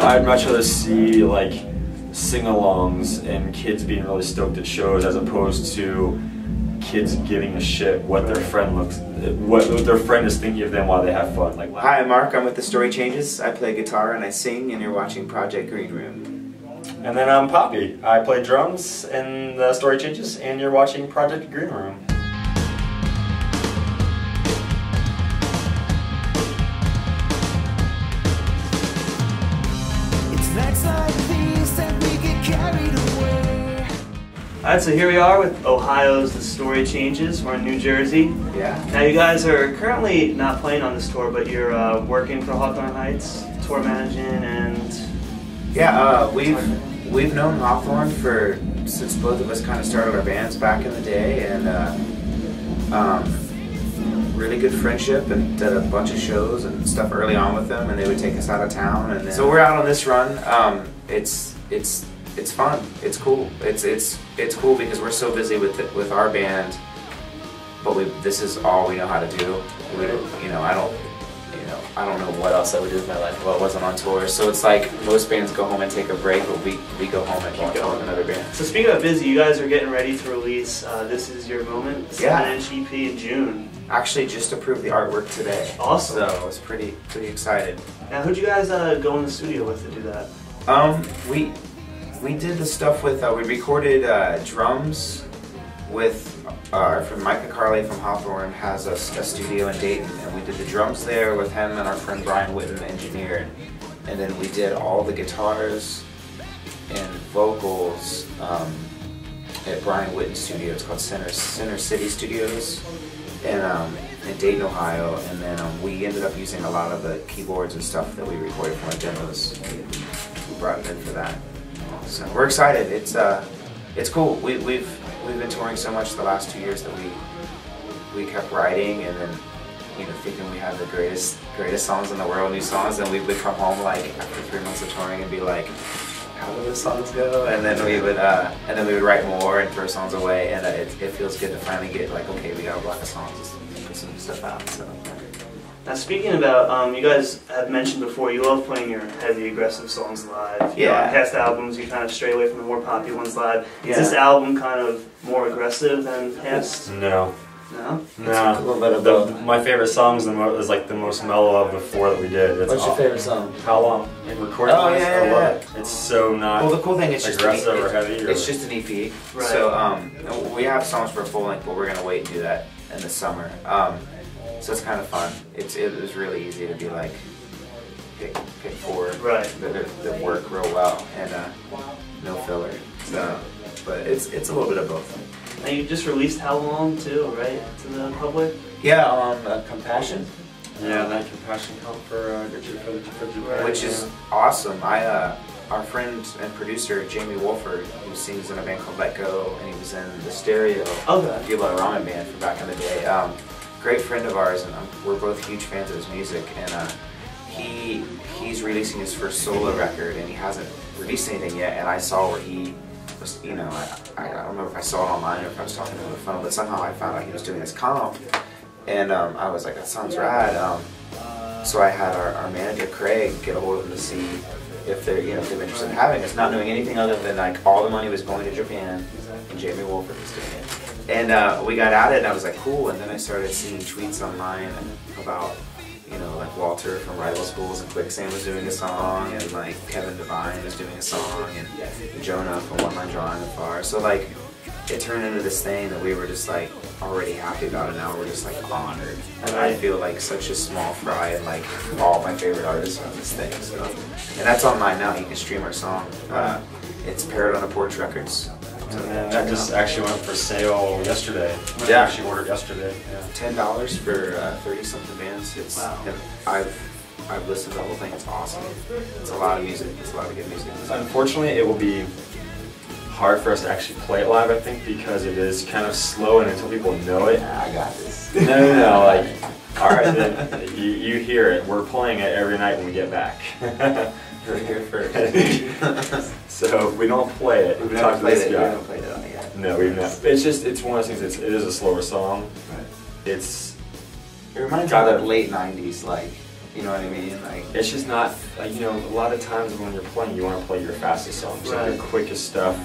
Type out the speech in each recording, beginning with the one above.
I'd much rather see like sing-alongs and kids being really stoked at shows as opposed to kids giving a shit what their friend what their friend is thinking of them while they have fun. Like, hi, I'm Mark. I'm with the Story Changes. I play guitar and I sing, and you're watching Project Greenroom. And then I'm Poppy. I play drums in the Story Changes, and you're watching Project Greenroom. Alright, so here we are with Ohio's The Story Changes. We're in New Jersey. Yeah. Now you guys are currently not playing on this tour, but you're working for Hawthorne Heights, tour managing, and... Yeah, we've known Hawthorne since both of us kind of started our bands back in the day, and really good friendship, and did a bunch of shows and stuff early on with them, and they would take us out of town, and then, so we're out on this run. It's fun. It's cool. It's cool because we're so busy with our band, but this is all we know how to do. I don't know what else I would do with my life if I wasn't on tour. So it's like most bands go home and take a break, but we go home and go on tour with another band. So speaking of busy, you guys are getting ready to release This Is Your Moment, a 7-inch EP in June. Actually just approved the artwork today. Awesome. So I was pretty excited. Now who'd you guys go in the studio with to do that? We did the stuff with, we recorded drums with, from Micah Carley from Hawthorne has a studio in Dayton, and we did the drums there with him and our friend Brian Whitten, the engineer. And then we did all the guitars and vocals at Brian Whitten's studio. It's called Center City Studios in Dayton, Ohio. And then we ended up using a lot of the keyboards and stuff that we recorded from our demos. We brought it in for that. So we're excited. It's cool. We've been touring so much the last 2 years that we kept writing, and then thinking we had the greatest songs in the world, new songs, and we would come home like after 3 months of touring and be like, how do the songs go? And then we would write more and throw songs away, and it feels good to finally get like, okay, we got a block of songs, let's put some stuff out. So. Now speaking about, you guys have mentioned before you love playing your heavy, aggressive songs live. Yeah. On past albums you kind of stray away from the more poppy ones live. Yeah. Is this album kind of more aggressive than past? No. No? No. A little bit of both. My favorite song is like the most mellow of the 4 that we did. What's your favorite song? How Long? Recording wise, I love it. It's so not well, the cool thing is aggressive or heavy. It's just an EP. Right. So we have songs for full length, but we're gonna wait and do that in the summer. So it's kind of fun. It was really easy to be like, pick 4 that work real well, and no filler. So, but it's a little bit of both. And you just released How Long too, right, to the public? Yeah, Compassion. Yeah, that Compassion come for Japan. Which is awesome. Our friend and producer Jamie Wolford, who sings in a band called Let Go, and he was in the Stereo Fila Ramen band from back in the day. Great friend of ours, and we're both huge fans of his music. And he's releasing his first solo record, and he hasn't released anything yet. And I saw where he was, I don't remember if I saw it online or if I was talking to him on the phone, but somehow I found out he was doing this comp, and I was like, that sounds rad. So I had our manager Craig get a hold of him to see if they're interested in having us, not knowing anything other than like all the money was going to Japan, and Jamie Wolford was doing it. And we got at it, and I was like, cool. And then I started seeing tweets online about, like Walter from Rival Schools and Quicksand was doing a song, and like Kevin Devine was doing a song, and Jonah from One Line Drawing Afar. So like, it turned into this thing that we were just like already happy about, and now we're just like honored. And I feel like such a small fry in like all my favorite artists on this thing. So, and that's online now. You can stream our song. It's Parrot on a Porch Records. And that just actually went for sale yesterday. Yeah. Actually ordered yesterday. Yeah. $10 for 30-something bands. Wow. I've listened to the whole thing. It's awesome. It's a lot of music. It's a lot of good music. Unfortunately, it will be hard for us to actually play it live, I think, because it is kind of slow, and until people know it. I got this. No, like, all right, then you hear it. We're playing it every night when we get back. You're here first. So if we don't play it, we've never played it. We haven't played it on it yet. No, we've not. It's one of those things. It is a slower song. Right. It reminds me of that late '90s, like You know what I mean? Like, it's just not, like, you know, a lot of times when you're playing, you want to play your fastest songs, like your quickest stuff.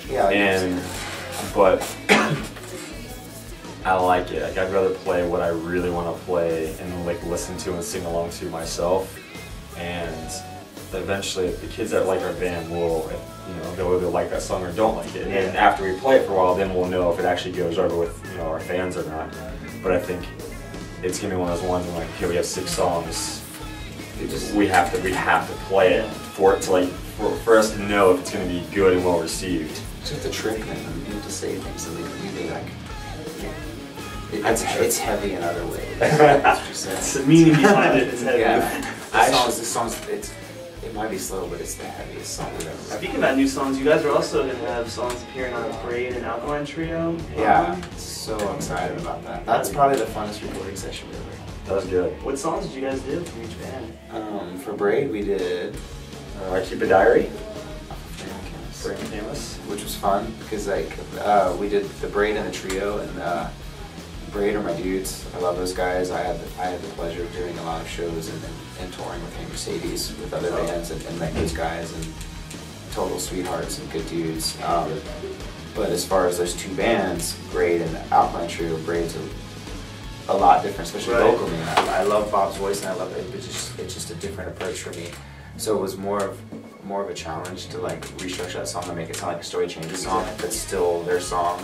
Yeah. And, but I like it. Like, I'd rather play what I really want to play and like listen to and sing along to myself. And eventually, the kids that like our band will, you know, they'll either like that song or don't like it. And then after we play it for a while, then we'll know if it actually goes over with, you know, our fans or not. But I think it's gonna be one of those ones where, like, okay, we have 6 songs. We have to play it for it to, like, for us to know if it's gonna be good and well received. Just have to trick them. You have to say things that they really like. It's heavy in other ways. It's the meaning behind it is heavy. Yeah. This song's it might be slow, but it's the heaviest song we've ever written. Speaking about new songs, you guys are also going to have songs appearing on Braid and Alkaline Trio. Yeah, so excited about that. That's probably the funnest recording session ever. That was good. What songs did you guys do from each band? For Braid, we did I Keep a Diary. Braid Canvas, which was fun because like we did the Braid and the Trio, and Braid are my dudes. I love those guys. I had the pleasure of doing a lot of shows and touring with Hey Mercedes with other bands and met those guys, and total sweethearts and good dudes. But as far as those 2 bands, Braid and the Alkaline Trio, Braid's a lot different, especially vocally. I love Bob's voice and I love it, but it's just a different approach for me. So it was more of a challenge to like restructure that song and make it sound like a Story Changes song, but still their song.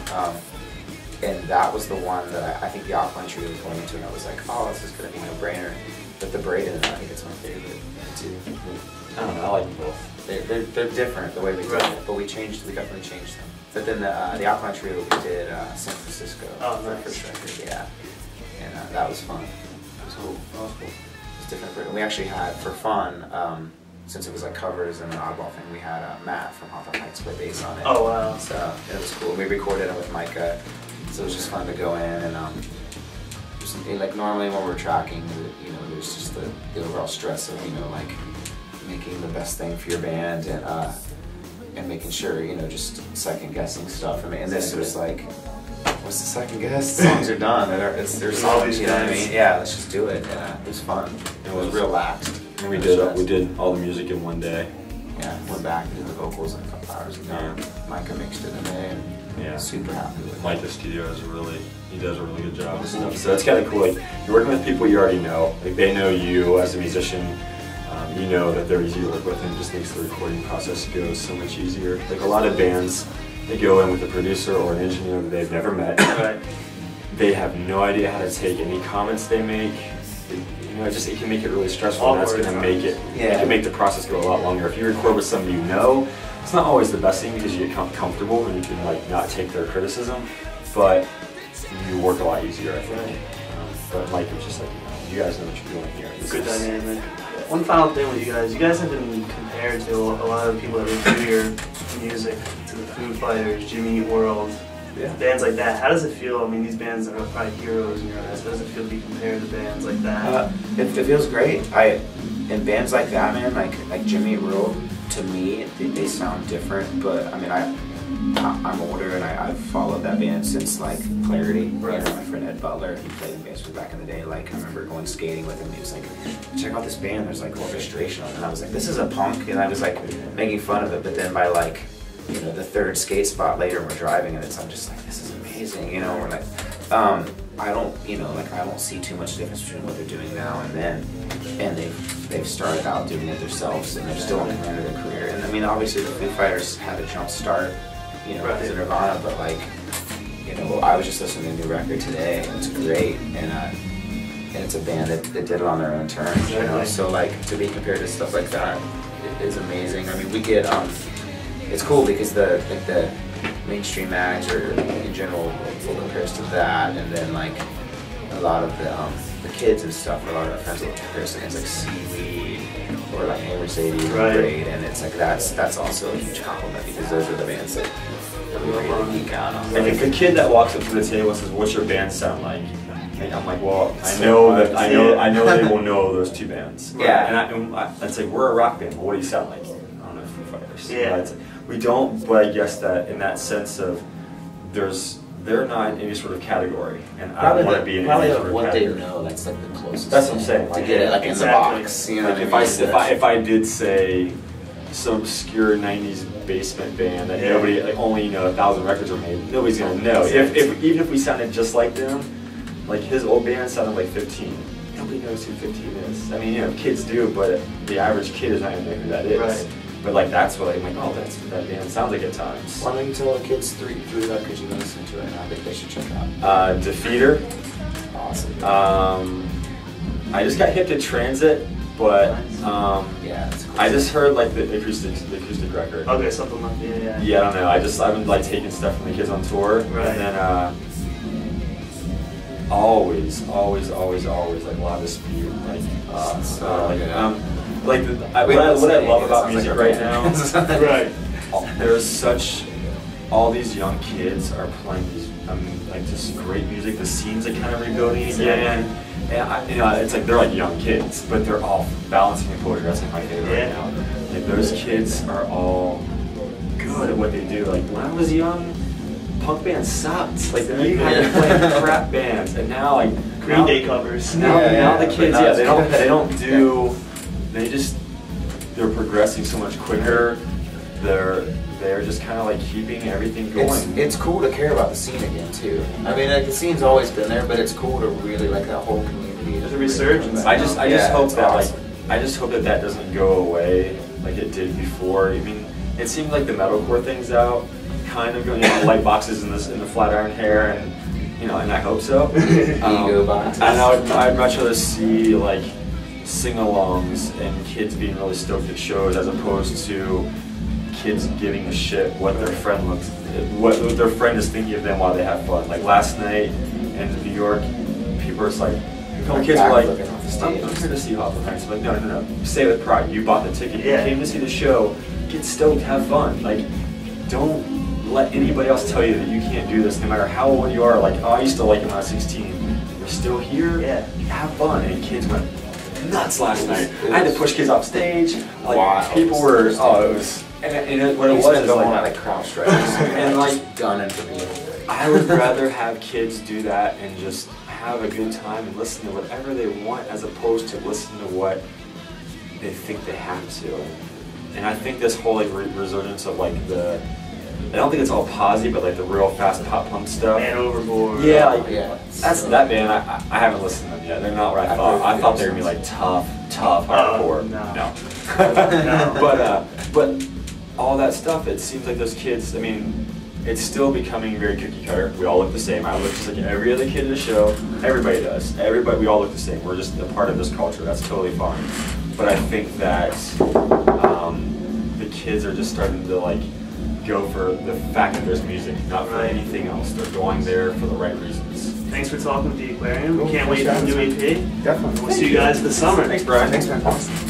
And that was the one that I think the Aquarian Trio was going into, and I was like, oh, this is going to be no brainer. But the Braid, I think it's my favorite too. I don't know, I like them both. They're different the way we did it, but we definitely changed them. But then the Aquarian Trio, we did San Francisco for the first record, yeah. And that was fun. It was cool. That was cool. It was different. We actually had, for fun, since it was like covers and an oddball thing, we had Matt from Hawthorne Heights play bass on it. Oh wow. So it was cool. We recorded it with Micah. So it was just fun to go in and like normally when we're tracking, you know, there's just the overall stress of, you know, like making the best thing for your band and making sure, you know, just second guessing stuff. And this was like, what's the second guess? Songs are done. They're songs, you know what I mean? Yeah, let's just do it. It was fun. It was relaxed. And we did all the music in one day. Yeah, went back and did the vocals in a couple hours, and then Micah mixed it in there. And yeah, super happy with it. Micah's studio does a really good job of stuff. So it's kind of cool. Like, you're working with people you already know. Like, they know you as a musician. You know that they're easy to work with, and it just makes the recording process go so much easier. Like, a lot of bands, they go in with a producer or an engineer that they've never met. Right. They have no idea how to take any comments they make. You know, it can make it really stressful, and that's going to make it. It can make the process go a lot longer. If you record with somebody you know, it's not always the best thing because you get comfortable and you can like not take their criticism, but you work a lot easier, I think. But Mike was just like, you guys know what you're doing here. Good dynamic. One final thing with you guys have been compared to a lot of the people that review your music, to the Foo Fighters, Jimmy Eat World, bands like that. How does it feel? I mean, these bands are probably heroes in your eyes. How does it feel to be compared to bands like that? It feels great. In bands like that, man, like Jimmy Eat World, to me, they sound different, but I mean, I'm older and I've followed that band since like Clarity. Right. You know, my friend Ed Butler, he played in bands from back in the day. Like, I remember going skating with him. He was like, check out this band, there's like orchestration on it. And I was like, this is a punk, and I was like making fun of it, but then by like, you know, the 3rd skate spot later, we're driving and I'm just like, this is amazing, you know. We're like, I don't see too much difference between what they're doing now and then, and they've started out doing it themselves, and they're still in the end of their career. And I mean, obviously the Foo Fighters had a jump start, you know, as Nirvana, but like, you know, I was just listening to a new record today, and it's great, and it's a band that did it on their own terms, you know. So like, to be compared to stuff like that is amazing. I mean, we get it's cool because the mainstream acts or in general will compare us to that, and then like a lot of the kids and stuff, or a lot of our friends will compare us against like Seaweed or like Hey Mercedes or Braid, and it's like that's also a huge compliment because those are the bands that we really geek out on. And if a kid that walks up to the table and says, "What's your band sound like?" And I'm like, "Well, I know they will know those 2 bands." Yeah. And I'd say, "We're a rock band. Well, what do you sound like?" I don't know, Foo Fighters. Yeah. We don't, but I guess that in that sense of there's they're not in any sort of category, and I Probably don't want to be in any sort of what category. they know, that's like the closest. That's what I'm saying. To get it like Exactly. in the box. You know Like what I mean? if I did say some obscure '90s basement band that nobody, like only 1,000 records are made, nobody's gonna know. Even if we sounded just like them, like his old band sounded like 15. Nobody knows who 15 is. I mean, kids do, but the average kid is not gonna know who that is. Right. But like that's what I'm like, oh, that's what that band sounds like at times. Why don't you tell the kids three records you've been listening to right now? I think they should check out. Defeater. Awesome. I just got hip to Transit, but Yeah, it's cool. I just heard like the acoustic record. Okay, something like that. Yeah, I don't know. I've been like taking stuff from the kids on tour, Right. and then always like La Dispute, like what I love about music right now. Right. There's all these young kids are playing these like just great music. The scenes are kind of rebuilding again. And it's like they're like young kids, but they're all balancing and poetry. That's like my favorite right now. Like those kids are all good at what they do. Like when I was young, punk bands sucked. Like you had to play crap bands, and now like Green Day covers. Now the kids, they don't do. They're progressing so much quicker. They're just kind of like keeping everything going. It's cool to care about the scene again too. I mean, like the scene's always been there, but it's cool to really like that whole community. There's a resurgence. I just hope that I just hope that doesn't go away like it did before. I mean, it seemed like the metalcore thing's out, kind of going, light boxes in the flat iron hair, and and I hope so. Ego boxes. And I'd much rather see like sing-alongs and kids being really stoked at shows as opposed to kids giving a shit what their friend is thinking of them while they have fun. Like last night in New York, people were just like, a couple kids were like, I'm here to see Hawthorne Heights. I'm like, no. Say it with pride. You bought the ticket. You came to see the show. Get stoked. Have fun. Like, don't let anybody else tell you that you can't do this no matter how old you are. Like, oh, I used to like it when I was 16. You're still here. Yeah. Have fun. And kids went nuts last night. I had to push kids off stage. Like, wow. People were, it was... And what it was is like crouch stretches and like gunning for people. I would rather have kids do that and just have a good time and listen to whatever they want as opposed to listen to what they think they have to. And I think this whole like resurgence of like I don't think it's all posy, but like the real fast pop punk stuff. Man Overboard. Yeah, like, that's that band. I haven't listened to them yet. They're not what I thought. I thought they were gonna be like tough hardcore. No. But all that stuff, it seems like those kids, I mean, it's still becoming very cookie cutter. We all look the same. I look just like every other kid in the show. Everybody does. We all look the same. We're just a part of this culture. That's totally fine. But I think that the kids are just starting to like go for the fact that there's music, not for anything else. They're going there for the right reasons. Thanks for talking with the Aquarium. We can't wait for the new EP. Definitely. We'll see you guys this summer. Thanks, Brian. Thanks, man.